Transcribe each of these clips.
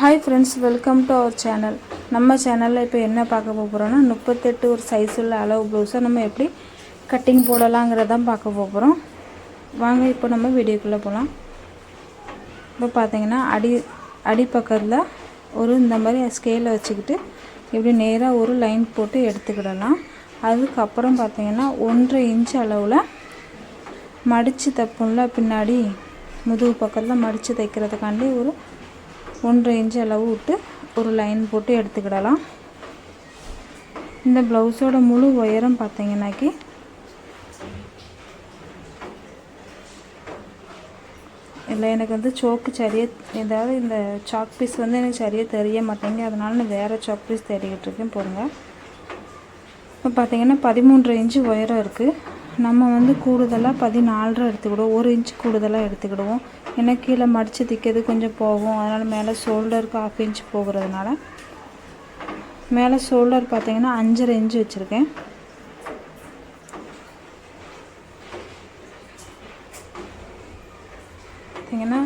Hi friends, welcome to our channel. நம்ம சேனலில் இப்போ என்ன பார்க்க போகிறோன்னா 38 ஒரு சைஸ் உள்ள அளவு ப்ளவுஸை நம்ம எப்படி கட்டிங் போடலாங்கிறதான் பார்க்க போகிறோம். வாங்க இப்போ நம்ம வீடியோக்குள்ளே போகலாம். இப்போ பார்த்தீங்கன்னா அடி பக்கத்தில் இந்த மாதிரி ஸ்கேலை வச்சுக்கிட்டு இப்படி நேராக ஒரு லைன் போட்டு எடுத்துக்கிடலாம். அதுக்கப்புறம் பார்த்தீங்கன்னா 1.5 இன்ச் அளவில் மடித்து தைப்போம்ல, பின்னாடி முதுகு பக்கத்தில் மடித்து தைக்கிறதுக்காண்டி ஒரு 1.5 இன்ச் அளவு விட்டு ஒரு லைன் போட்டு எடுத்துக்கிடலாம். இந்த ப்ளவுஸோட முழு உயரம் பார்த்தீங்கன்னாக்கி இல்லை, எனக்கு சோக்கு சரியாக ஏதாவது இந்த சாக் பீஸ் எனக்கு சரியாக தெரிய மாட்டேங்க. அதனால நான் வேறு சாக் பீஸ் தேடிக்கிட்டு இருக்கேன். போடுங்க. இப்போ பார்த்தீங்கன்னா 13.5 இன்ச்சு உயரம் இருக்குது. நம்ம கூடுதலாக 14 எடுத்துக்கிடுவோம். 1 இன்ச் கூடுதலாக எடுத்துக்கிடுவோம். ஏன்னா கீழே மடித்து தைக்கிறது கொஞ்சம் போகும். அதனால் மேலே ஷோல்டருக்கு 1/2 இன்ச் போகிறதுனால மேலே ஷோல்டர் பார்த்தீங்கன்னா 5.5 இன்ச்சு வச்சுருக்கேன். பார்த்தீங்கன்னா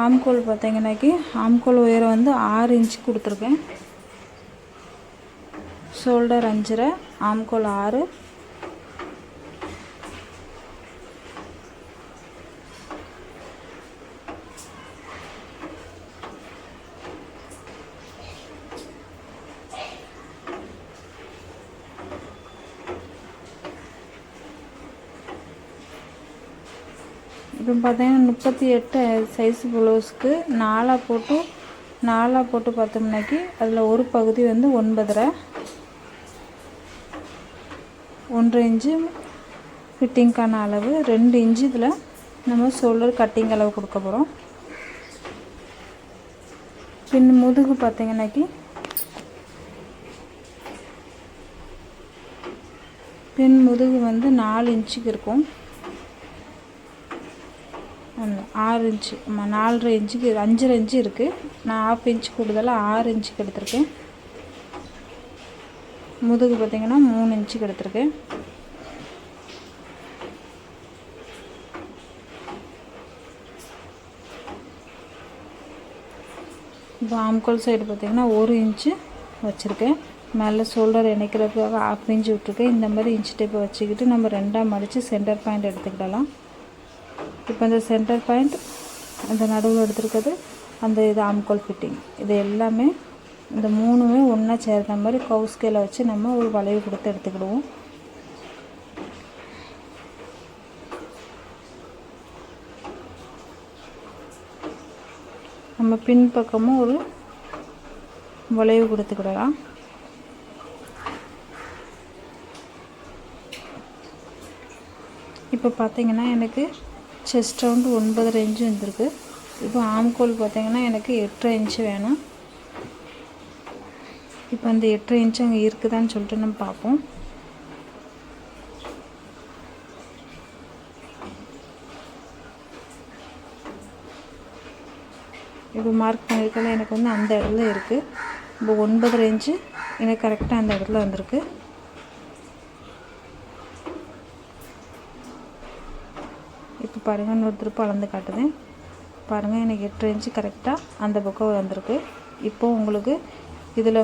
ஆம்கோல் பார்த்தீங்கன்னாக்கி ஆம்கோல் உயரம் 6 இன்ச்சு கொடுத்துருக்கேன். ஷோல்டர் 5.5, ஆம்கோல் 6. இப்போ பார்த்தீங்கன்னா 38 சைஸ் ப்ளவுஸ்க்கு 4 போட்டு பார்த்தோம்னாக்கி அதில் ஒரு பகுதி 9.5, 1.5 இன்ச்சு ஃபிட்டிங்க்கான அளவு, 2 இன்ச்சு இதில் நம்ம ஷோல்டர் கட்டிங் அளவு கொடுக்க போகிறோம். பின் முதுகு பார்த்தீங்கன்னாக்கி பின் முதுகு 4 இன்ச்சுக்கு இருக்கும். 6 இன்ச்சு 4.5 இன்ச்சுக்கு 5.5 இன்ச்சு இருக்குது. நான் 1/2 இன்ச்சு கூடுதலாக 6 இன்ச்சுக்கு எடுத்திருக்கேன். முதுகு பார்த்திங்கன்னா 3 இன்ச்சுக்கு எடுத்திருக்கேன். இப்போ ஆம்கோல் சைடு பார்த்திங்கன்னா 1 இன்ச்சு வச்சுருக்கேன். மேலே ஷோல்டர் இணைக்கிறதுக்காக 1/2 இன்ச்சு விட்டுருக்கேன். இந்த மாதிரி இன்ச்சு டேப்பை வச்சுக்கிட்டு நம்ம 2ஆக மடித்து சென்டர் பாயிண்ட் எடுத்துக்கிடலாம். இப்போ இந்த சென்டர் பாயிண்ட் அந்த நடுவில் எடுத்துருக்கிறது இது ஆம்கோல் ஃபிட்டிங். இது எல்லாமே இந்த 3மே ஒன்றா சேர்ந்த மாதிரி கவு ஸ்கேலை வச்சு நம்ம ஒரு வளைவு கொடுத்து எடுத்துக்கிடுவோம். நம்ம பின்பக்கமும் ஒரு வளைவு கொடுத்துக்கிடலாம். இப்போ பார்த்திங்கன்னா எனக்கு செஸ்ட் ரவுண்டு 9.5 இன்ச்சு வந்திருக்கு. இப்போ ஆம்கோல் பார்த்திங்கன்னா எனக்கு 8.5 இன்ச்சு வேணும். இப்போ அந்த 8.5 இன்ச்சு அங்கே இருக்குதான்னு சொல்லிட்டு நம்ம பார்ப்போம். இப்போ மார்க் பண்ணியிருக்கல எனக்கு அந்த இடத்துல இருக்குது. இப்போ 9.5 இன்ச்சு எனக்கு கரெக்டாக அந்த இடத்துல வந்திருக்கு. இப்போ பாருங்கள், இன்னொரு திருப்பு அளந்து காட்டுதேன். பாருங்கள், எனக்கு 8 இன்ச்சு கரெக்டாக அந்த பக்கம் வந்திருக்கு. இப்போது உங்களுக்கு இதில்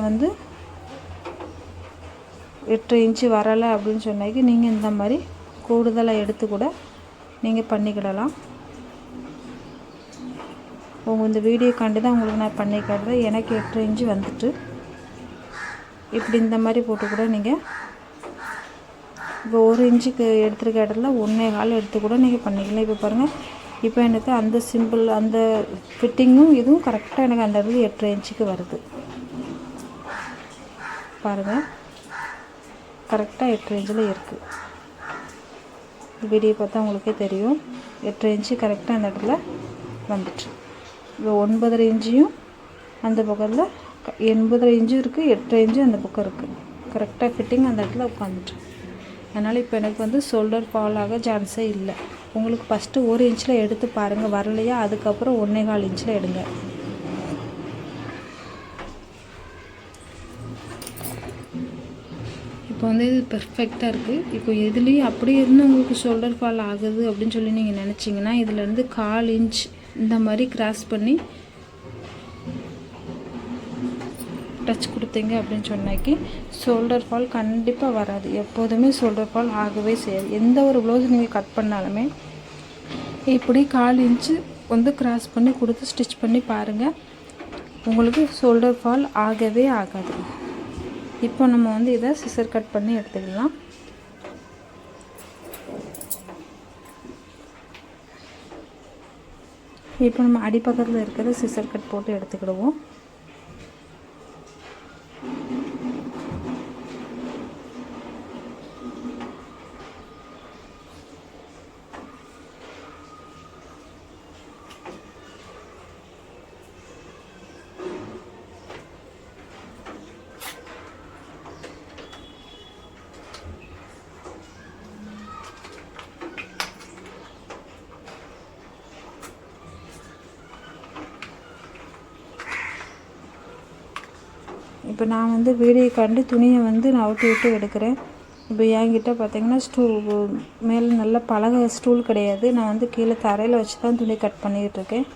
8 இன்ச்சு வரலை அப்படின்னு சொன்னாக்கி நீங்கள் இந்த மாதிரி கூடுதலாக எடுத்து கூட நீங்கள் பண்ணிக்கிடலாம். உங்கள் இந்த வீடியோக்காண்டி தான் உங்களுக்கு நான் பண்ணி காட்டுறேன். எனக்கு 8 இன்ச்சு வந்துட்டு இப்படி இந்த மாதிரி போட்டு கூட நீங்கள் இப்போ 1 இன்ச்சுக்கு எடுத்துருக்க இடத்துல 1.25 எடுத்து கூட நீங்கள் பண்ணிக்கலாம். இப்போ பாருங்கள், இப்போ எனக்கு அந்த சிம்பிள் அந்த ஃபிட்டிங்கும் இதுவும் கரெக்டாக எனக்கு அந்த இடத்துல 8.5 இன்ச்சுக்கு வருது. பாருங்கள், கரெக்டாக 8.5 இன்ச்சில் இருக்குது. வீடியோ பார்த்தா உங்களுக்கே தெரியும். 8.5 இன்ச்சு கரெக்டாக அந்த இடத்துல வந்துட்டு. இப்போ 9.5 இன்ச்சையும் அந்த பக்கத்தில் 8.5 இன்ச்சும் இருக்குது, 8.5 இன்ச்சும் அந்த பக்கம் இருக்குது. கரெக்டாக ஃபிட்டிங் அந்த இடத்துல உட்காந்துட்டு. அதனால் இப்போ எனக்கு ஷோல்டர் ஃபால் ஆக சான்ஸே இல்லை. உங்களுக்கு ஃபஸ்ட்டு 1 இன்ச்சில் எடுத்து பாருங்கள், வரலையா அதுக்கப்புறம் 1.25 இன்ச்சில் எடுங்க. இப்போ இது பெர்ஃபெக்டாக இருக்குது. இப்போ எதுலேயும் அப்படி இருந்து உங்களுக்கு ஷோல்டர் ஃபால் ஆகுது அப்படின்னு சொல்லி நீங்கள் நினச்சிங்கன்னா இதிலேருந்து 1/4 இன்ச் இந்த மாதிரி கிராஸ் பண்ணி டச் கொடுத்தீங்க அப்படின்னு சொன்னாக்கி ஷோல்டர் ஃபால் கண்டிப்பாக வராது. எப்போதுமே ஷோல்டர் ஃபால் ஆகவே செய்யாது. எந்த ஒரு ப்ளவுஸ் நீங்கள் கட் பண்ணாலுமே இப்படி 1/4 இன்ச்சு வந்து கிராஸ் பண்ணி கொடுத்து ஸ்டிச் பண்ணி பாருங்கள், உங்களுக்கு ஷோல்டர் ஃபால் ஆகவே ஆகாது. இப்போ நம்ம வந்து இதை சிசர் கட் பண்ணி எடுத்துக்கலாம். இப்போ நம்ம அடிப்பக்கத்தில் இருக்கிற சிசர் கட் போட்டு எடுத்துக்கிடுவோம். இப்போ நான் வந்து வீடியோ கண்டு துணியை வந்து நவுட்டி விட்டு எடுக்கிறேன். இப்போ என்கிட்ட பார்த்திங்கன்னா ஸ்டூல் மேலே நல்ல பலகை ஸ்டூல் கிடையாது. நான் வந்து கீழே தரையில் வச்சு தான் துணி கட் பண்ணிக்கிட்டுருக்கேன்.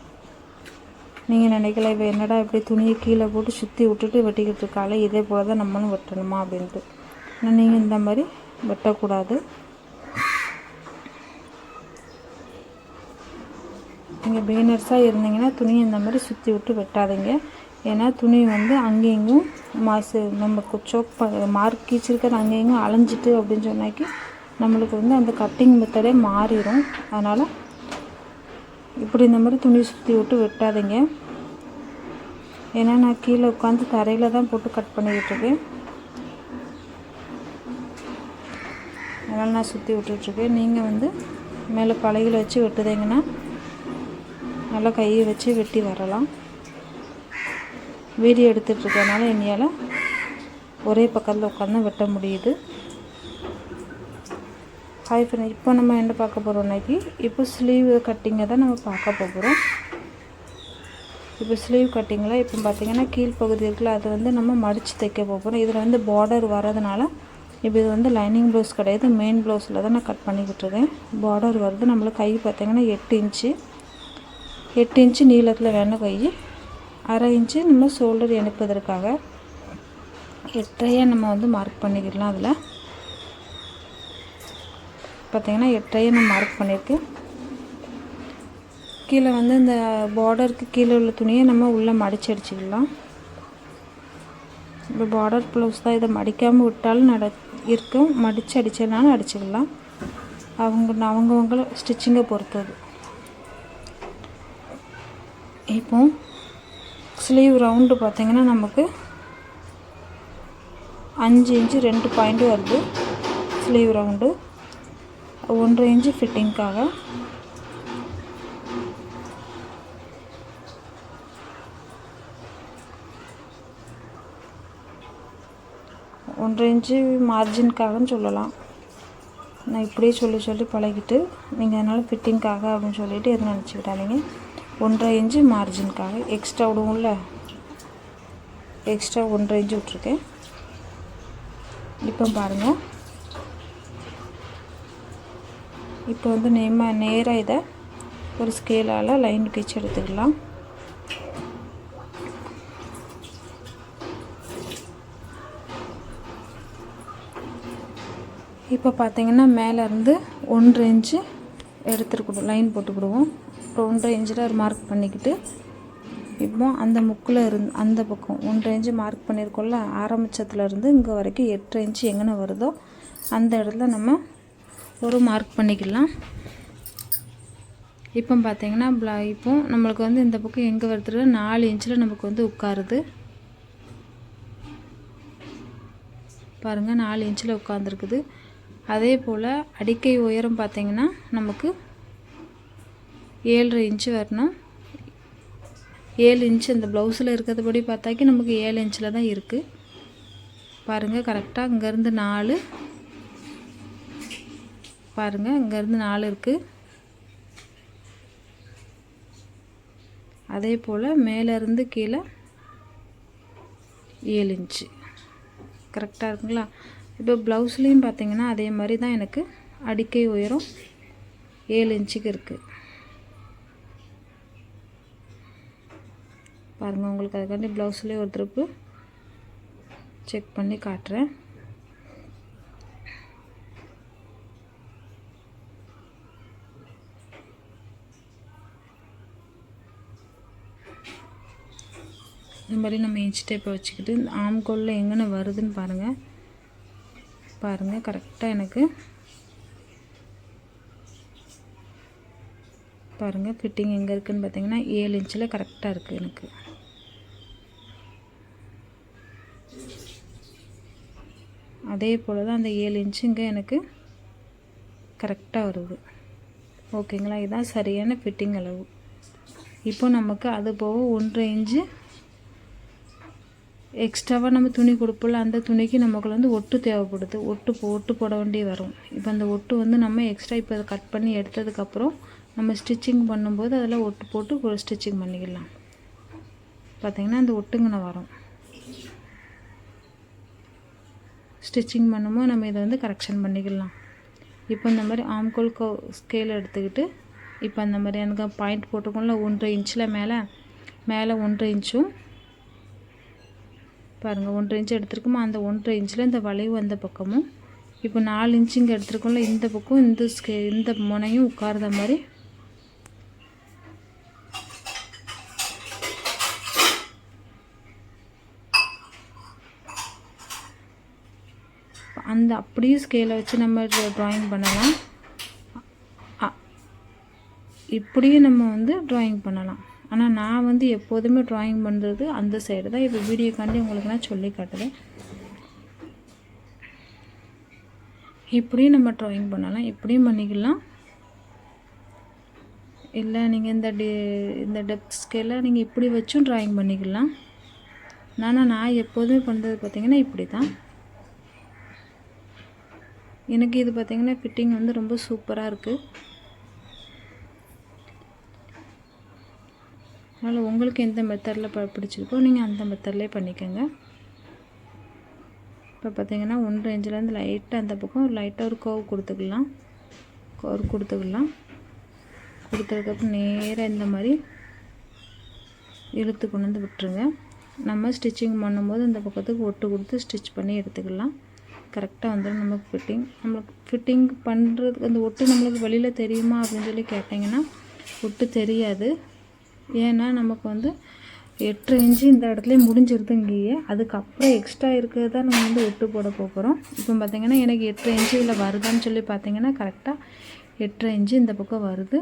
நீங்கள் நினைக்கல இப்போ என்னடா இப்படி துணியை கீழே போட்டு சுற்றி விட்டுட்டு வெட்டிக்கிட்டு இருக்காளே, இதே போல் தான் நம்மளும் வெட்டணுமா அப்படின்ட்டு. ஆனால் நீங்கள் இந்த மாதிரி வெட்டக்கூடாது. நீங்கள் பிகினர்ஸாக இருந்தீங்கன்னா துணியை இந்த மாதிரி சுற்றி விட்டு வெட்டாதீங்க. ஏன்னா துணி வந்து அங்கேயும் நமக்கு சோக் மார்க் கீச்சிருக்கிறது அங்கேயும் அலைஞ்சிட்டு அப்படின்னு சொன்னாக்கி நம்மளுக்கு வந்து அந்த கட்டிங் மெத்தடே மாறிடும். அதனால் இப்படி இந்த மாதிரி துணி சுற்றி விட்டு வெட்டாதீங்க. ஏன்னா நான் கீழே உட்காந்து தரையில் தான் போட்டு கட் பண்ணிக்கிட்டு இருக்கேன். அதனால் நான் சுற்றி விட்டுட்ருக்கேன். நீங்கள் வந்து மேலே பலகையில் வச்சு வெட்டுதீங்கன்னா நல்லா கையை வச்சு வெட்டி வரலாம். வீடியோ எடுத்துகிட்ருக்கனால என்னால் ஒரே பக்கத்தில் உட்காந்து வெட்ட முடியுது. ஹாய் ஃப்ரெண்ட், இப்போ நம்ம என்ன பார்க்க போகிறோம்னாக்கி இப்போ ஸ்லீவ் கட்டிங்கை தான் நம்ம பார்க்க போகிறோம். இப்போ ஸ்லீவ் கட்டிங்கில் இப்போ பார்த்திங்கன்னா கீழ்ப்பகுதி இருக்குல்ல, அதை வந்து நம்ம மடித்து தைக்க போகிறோம். இதில் வந்து பார்டர் வரதுனால இப்போ இது வந்து லைனிங் ப்ளவுஸ் கிடையாது, மெயின் ப்ளவுஸில் தான் நான் கட் பண்ணிக்கிட்டுருக்கேன். பார்டர் வருது. நம்மளுக்கு கை பார்த்திங்கன்னா 8 இன்ச்சு நீளத்தில் வேணும் கை. 1/2 இன்ச்சு நம்ம ஷோல்டர் இணைப்பதற்காக 8 நம்ம வந்து மார்க் பண்ணிக்கிடலாம். அதில் பார்த்திங்கன்னா 8 நான் மார்க் பண்ணியிருக்கேன். கீழே வந்து இந்த பார்டருக்கு கீழே உள்ள துணியை நம்ம உள்ளே மடித்து அடிச்சுக்கலாம். இப்போ பார்டர் ப்ளவுஸ் தான், இதை மடிக்காமல் விட்டாலும் இருக்கும், மடித்து அடிச்சதுனாலும் அடிச்சுக்கலாம். அவங்கவுங்கள ஸ்டிச்சிங்கை பொறுத்தது. இப்போ ஸ்லீவ் ரவுண்டு பார்த்திங்கன்னா நமக்கு 5 இன்ச்சு 2 பாயிண்ட் வருது. ஸ்லீவ் ரவுண்டு 1.5 இன்ச்சு ஃபிட்டிங்க்காக. இன்ச்சு மார்ஜின்காகன்னு சொல்லலாம். நான் இப்படியே சொல்லி பழகிட்டு நீங்கள் அதனால் ஃபிட்டிங்க்காக அப்படின்னு சொல்லிவிட்டு எதுவும் நினச்சிக்கிட்டாதீங்க. 1.5 இன்ச்சு மார்ஜின்காக எக்ஸ்ட்ரா விடுவோம்ல, எக்ஸ்ட்ரா 1.5 இன்ச்சு விட்ருக்கேன். இப்போ பாருங்கள், இப்போ வந்து நேராக இதை ஒரு ஸ்கேலால் லைன் கிச்சு எடுத்துக்கலாம். இப்போ பார்த்திங்கன்னா மேலேருந்து 1.5 இன்ச்சு எடுத்துருக்கணும், லைன் போட்டுக்கிடுவோம். இப்போ 1.5 இன்ச்சில் ஒரு மார்க் பண்ணிக்கிட்டு இப்போ அந்த முக்கில் அந்த பக்கம் 1.5 இன்ச்சு மார்க் பண்ணியிருக்கோம்ல, ஆரம்பித்ததுலேருந்து இங்கே வரைக்கும் 8 இன்ச்சு எங்கே வருதோ அந்த இடத்துல நம்ம ஒரு மார்க் பண்ணிக்கலாம். இப்போ பார்த்திங்கன்னா இப்போ நம்மளுக்கு வந்து இந்த பக்கம் எங்கே வருது 4 இன்ச்சில் நமக்கு வந்து உட்காருது. பாருங்கள், 4 இன்ச்சில் உட்காந்துருக்குது. அதே போல் அடிக்கை உயரம் பார்த்திங்கன்னா நமக்கு 7.5 இன்ச்சு வரணும். 7 இன்ச்சு இந்த ப்ளவுஸில் இருக்கிறதுபடி பார்த்தாக்கி நமக்கு 7 இன்ச்சில் தான் இருக்குது. பாருங்கள், கரெக்டாக இங்கேருந்து 4, பாருங்கள் இங்கேருந்து 4 இருக்குது. அதே போல் மேலேருந்து கீழே 7 இன்ச்சு கரெக்டாக இருக்குங்களா? இப்போ ப்ளவுஸ்லேயும் பார்த்திங்கன்னா அதே மாதிரி தான் எனக்கு அடிக்கை உயரம் 7 இன்ச்சுக்கு இருக்குது. பாருங்கள், உங்களுக்கு அதுக்காண்டி ப்ளவுஸ்லேயே ஒரு திருப்பு செக் பண்ணி காட்டுறேன். இந்த மாதிரி நம்ம இன்ச் டேப்பை வச்சுக்கிட்டு இந்த ஆம்கோலில் எங்கே வருதுன்னு பாருங்கள் கரெக்டாக எனக்கு பாருங்கள் ஃபிட்டிங் எங்கே இருக்குதுன்னு பார்த்தீங்கன்னா 7 இன்ச்சில் கரெக்டாக இருக்குது எனக்கு. அதே போல் தான் அந்த 7 இன்ச்சு இங்கே எனக்கு கரெக்டாக வருது. ஓகேங்களா, இதுதான் சரியான ஃபிட்டிங் அளவு. இப்போ நமக்கு அது போக 1.5 இன்ச்சு எக்ஸ்ட்ராவாக நம்ம துணி கொடுப்போம்ல, அந்த துணிக்கு நமக்கு ஒட்டு தேவைப்படுது. ஒட்டு போட வேண்டி வரும். இப்போ அந்த ஒட்டு நம்ம எக்ஸ்ட்ரா இப்போ அதை கட் பண்ணி எடுத்ததுக்கப்புறம் நம்ம ஸ்டிச்சிங் பண்ணும்போது அதில் ஒட்டு போட்டு ஒரு ஸ்டிச்சிங் பண்ணிக்கலாம். பார்த்திங்கன்னா அந்த ஒட்டுங்கன வரும். ஸ்டிச்சிங் பண்ணும்போது நம்ம இதை கரெக்ஷன் பண்ணிக்கலாம். இப்போ இந்த மாதிரி ஆம்கோல் ஸ்கேல் எடுத்துக்கிட்டு இப்போ அந்த மாதிரி எனக்கு பாயிண்ட் போட்டுக்கோம்ல 1.5 இன்ச்சில் மேலே 1.5 இன்ச்சும் பாருங்கள் 1.5 இன்ச்சு எடுத்துருக்கோமா, அந்த 1.5 இன்ச்சில் இந்த வளைவு அந்த பக்கமும் இப்போ 4 இன்ச்சு இங்கே எடுத்துருக்கோம்ல, இந்த பக்கம் இந்த முனையும் உட்கார்ந்த மாதிரி அந்த அப்படியே ஸ்கேலை வச்சு நம்ம ட்ராயிங் பண்ணலாம். இப்படியும் நம்ம ட்ராயிங் பண்ணலாம். ஆனால் நான் எப்போதுமே ட்ராயிங் பண்ணுறது அந்த சைடு தான். இப்போ வீடியோக்காண்டி உங்களுக்கு நான் சொல்லி காட்டுறேன். இப்படியும் நம்ம ட்ராயிங் பண்ணலாம், இப்படியும் பண்ணிக்கலாம். இல்லை நீங்கள் இந்த டெப்த் ஸ்கேலில் நீங்கள் இப்படி வச்சும் ட்ராயிங் பண்ணிக்கலாம். நான் எப்போதுமே பண்ணுறது பார்த்திங்கன்னா இப்படி தான். எனக்கு இது பார்த்திங்கன்னா ஃபிட்டிங் ரொம்ப சூப்பராக இருக்குது. அதனால் உங்களுக்கு எந்த மெத்தடில் பிடிச்சிருக்கோ நீங்கள் அந்த மெத்தட்லேயே பண்ணிக்கோங்க. இப்போ பார்த்திங்கன்னா 1.5 இன்ச்சிலேருந்து லைட்டாக அந்த பக்கம் லைட்டாக ஒரு கர்வ் கொடுத்துக்கலாம். கொடுத்ததுக்கப்புறம் நேராக இந்த மாதிரி இழுத்து கொண்டு விட்டுருங்க. நம்ம ஸ்டிச்சிங் பண்ணும்போது இந்த பக்கத்துக்கு ஒட்டு கொடுத்து ஸ்டிச் பண்ணி எடுத்துக்கலாம். கரெக்டாக வந்துடும் நமக்கு ஃபிட்டிங் பண்ணுறதுக்கு. அந்த ஒட்டு நம்மளுக்கு வெளியில் தெரியுமா அப்படின்னு சொல்லி கேட்டிங்கன்னா ஒட்டு தெரியாது. ஏன்னா நமக்கு 8 இன்ச்சு இந்த இடத்துல முடிஞ்சிருது இங்கேயே. அதுக்கப்புறம் எக்ஸ்ட்ரா இருக்கிறது தான் நம்ம ஒட்டு போட போகிறோம். இப்போ பார்த்திங்கன்னா எனக்கு 8 இன்ச்சு இதில் வருதான்னு சொல்லி பார்த்திங்கன்னா கரெக்டாக 8 இன்ச்சு இந்த பக்கம் வருது.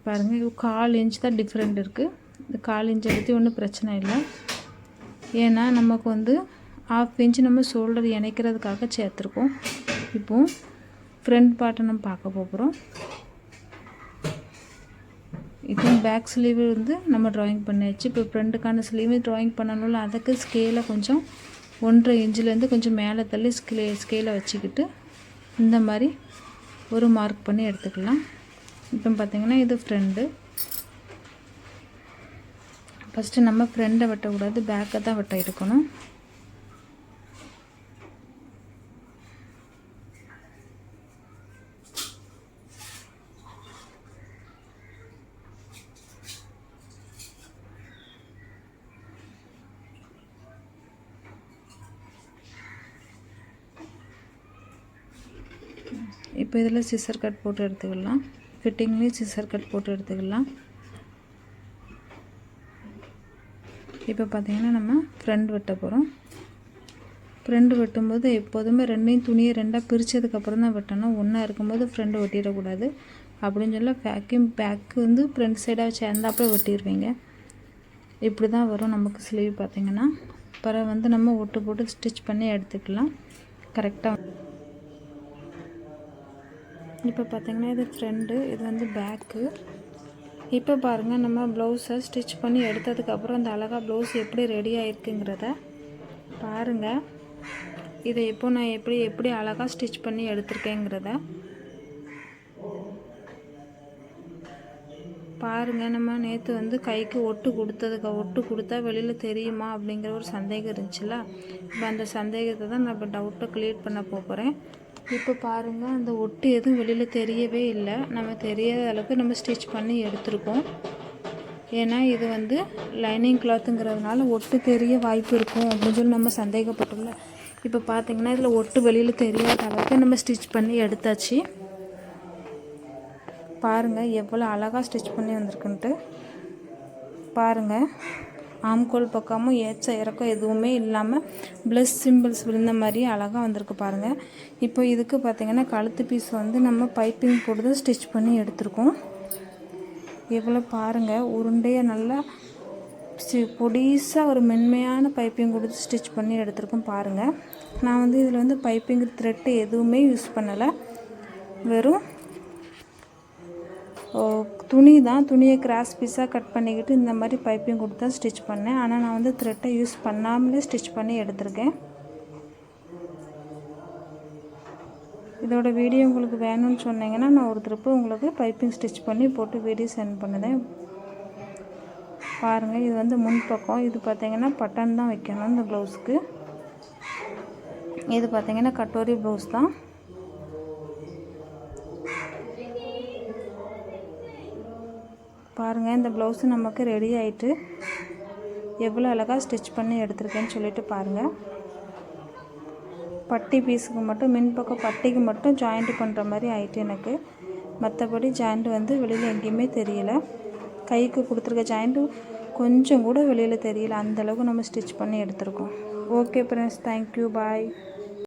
பாருங்கள், 1/4 இன்ச் தான் டிஃப்ரெண்ட் இருக்குது. இந்த 1/4 இன்ச்சை பற்றி ஒன்றும் பிரச்சனை இல்லை. ஏன்னா நமக்கு 1/2 இன்ச்சு நம்ம ஷோல்டர் இணைக்கிறதுக்காக சேர்த்துருக்கோம். இப்போது ஃப்ரண்ட் பார்ட்டை நம்ம பார்க்க போகிறோம். இப்போ பேக் ஸ்லீவ் நம்ம ட்ராயிங் பண்ணியாச்சு. இப்போ ஃப்ரண்ட்டுக்கான ஸ்லீவ் ட்ராயிங் பண்ணணும்ல, அதுக்கு ஸ்கேலை கொஞ்சம் 1.5 இன்ச்சிலேருந்து கொஞ்சம் மேலே தள்ளி ஸ்கேலை வச்சுக்கிட்டு இந்த மாதிரி ஒரு மார்க் பண்ணி எடுத்துக்கலாம். இப்போ பார்த்திங்கன்னா இது ஃப்ரண்ட்டு. ஃபஸ்ட்டு நம்ம ஃப்ரண்ட்டை வெட்டக்கூடாது, பேக்கை தான் வெட்ட எடுக்கணும். இப்போ இதில் சிசர் கட் போட்டு எடுத்துக்கலாம். ஃபிட்டிங்லேயும் சிசர் கட் போட்டு எடுத்துக்கலாம். இப்போ பார்த்திங்கன்னா நம்ம ஃப்ரண்ட் வெட்ட போகிறோம். ஃப்ரண்ட் வெட்டும்போது எப்போதுமே துணியை 2ஆக பிரித்ததுக்கப்புறம் தான் வெட்டணும். ஒன்றா இருக்கும்போது ஃப்ரண்ட் வெட்டிடக்கூடாது. அப்படின்னு சொல்ல பேக்கு ஃப்ரண்ட் சைடாக சேர்ந்தாப்புல வெட்டிடுவீங்க. இப்படி தான் வரும் நமக்கு ஸ்லீவ் பார்த்திங்கன்னா. அப்புறம் நம்ம ஒட்டு போட்டு ஸ்டிச் பண்ணி எடுத்துக்கலாம் கரெக்டாக. இப்போ பார்த்திங்கன்னா இது ஃப்ரண்ட்டு, இது பேக்கு. இப்போ பாருங்கள், நம்ம ப்ளவுஸை ஸ்டிச் பண்ணி எடுத்ததுக்கப்புறம் அந்த அழகாக ப்ளவுஸ் எப்படி ரெடி ஆகிருக்குங்கிறத பாருங்கள். இதை நான் எப்படி அழகாக ஸ்டிச் பண்ணி எடுத்திருக்கேங்கிறத பாருங்கள். நம்ம நேற்று கைக்கு ஒட்டு கொடுத்தா வெளியில் தெரியுமா அப்படிங்கிற ஒரு சந்தேகம் இருந்துச்சுல்ல. இப்போ அந்த சந்தேகத்தை தான் நான் இப்போ டவுட்டை க்ளியர் பண்ண போகிறேன். இப்போ பாருங்கள், அந்த ஒட்டு எதுவும் வெளியில் தெரியவே இல்லை. நம்ம தெரியாத அளவுக்கு நம்ம ஸ்டிச் பண்ணி எடுத்துருக்கோம். ஏன்னா இது வந்து லைனிங் கிளாத்துங்கிறதுனால ஒட்டு தெரிய வாய்ப்பு இருக்கும் அப்படின்னு சொல்லி நம்ம சந்தேகப்பட்டோம்ல. இப்போ பார்த்திங்கன்னா இதில் ஒட்டு வெளியில் தெரியாத அளவுக்கு நம்ம ஸ்டிச் பண்ணி எடுத்தாச்சு. பாருங்கள் எவ்வளோ அழகாக ஸ்டிச் பண்ணி வந்திருக்குன்ட்டு. பாருங்கள் ஆம்கோல் பக்கமும் ஏற்ற இறக்கம் எதுவுமே இல்லாமல் ப்ளஸ் சிம்பிள்ஸ் விழுந்த மாதிரி அழகாக வந்திருக்கு பாருங்கள். இப்போ இதுக்கு பார்த்திங்கன்னா கழுத்து பீஸ் வந்து நம்ம பைப்பிங் போட்டு ஸ்டிச் பண்ணி எடுத்திருக்கோம். எவ்வளோ பாருங்கள் உருண்டையாக நல்லா பொடிசாக ஒரு மென்மையான பைப்பிங் கொடுத்து ஸ்டிச் பண்ணி எடுத்திருக்கோம். பாருங்கள் நான் வந்து இதில் வந்து பைப்பிங் த்ரெட்டு எதுவுமே யூஸ் பண்ணலை, வெறும் துணி தான். துணியை கிராஸ் பீஸாக கட் பண்ணிக்கிட்டு இந்த மாதிரி பைப்பிங் கொடுத்து தான் ஸ்டிச் பண்ணேன். ஆனால் நான் வந்து த்ரெட்டை யூஸ் பண்ணாமலே ஸ்டிச் பண்ணி எடுத்திருக்கேன். இதோட வீடியோ உங்களுக்கு வேணும்னு சொன்னீங்கன்னா நான் ஒரு திருப்பு உங்களுக்கு பைப்பிங் ஸ்டிச் பண்ணி போட்டு வீடியோ சென்ட் பண்ணுதேன். பாருங்கள் இது வந்து முன்பக்கம். இது பார்த்திங்கன்னா பட்டன் தான் வைக்கணும் இந்த ப்ளவுஸுக்கு. இது பார்த்திங்கன்னா கட்டோரி ப்ளவுஸ் தான். பாருங்கள் இந்த ப்ளவுஸு நமக்கு ரெடி ஆகிட்டு எவ்வளோ அழகாக ஸ்டிச் பண்ணி எடுத்திருக்கேன்னு சொல்லிட்டு பாருங்கள். பட்டி பீஸுக்கு மட்டும் மின்பக்கம் பட்டிக்கு மட்டும் ஜாயிண்ட் பண்ணுற மாதிரி ஆகிட்டு எனக்கு. மற்றபடி ஜாயிண்ட் வந்து வெளியில் எங்கேயுமே தெரியல. கைக்கு கொடுத்துருக்க ஜாயிண்ட்டு கொஞ்சம் கூட வெளியில் தெரியல. அந்தளவுக்கு நம்ம ஸ்டிச் பண்ணி எடுத்திருக்கோம். ஓகே ஃப்ரெண்ட்ஸ், தேங்க்யூ, பாய்.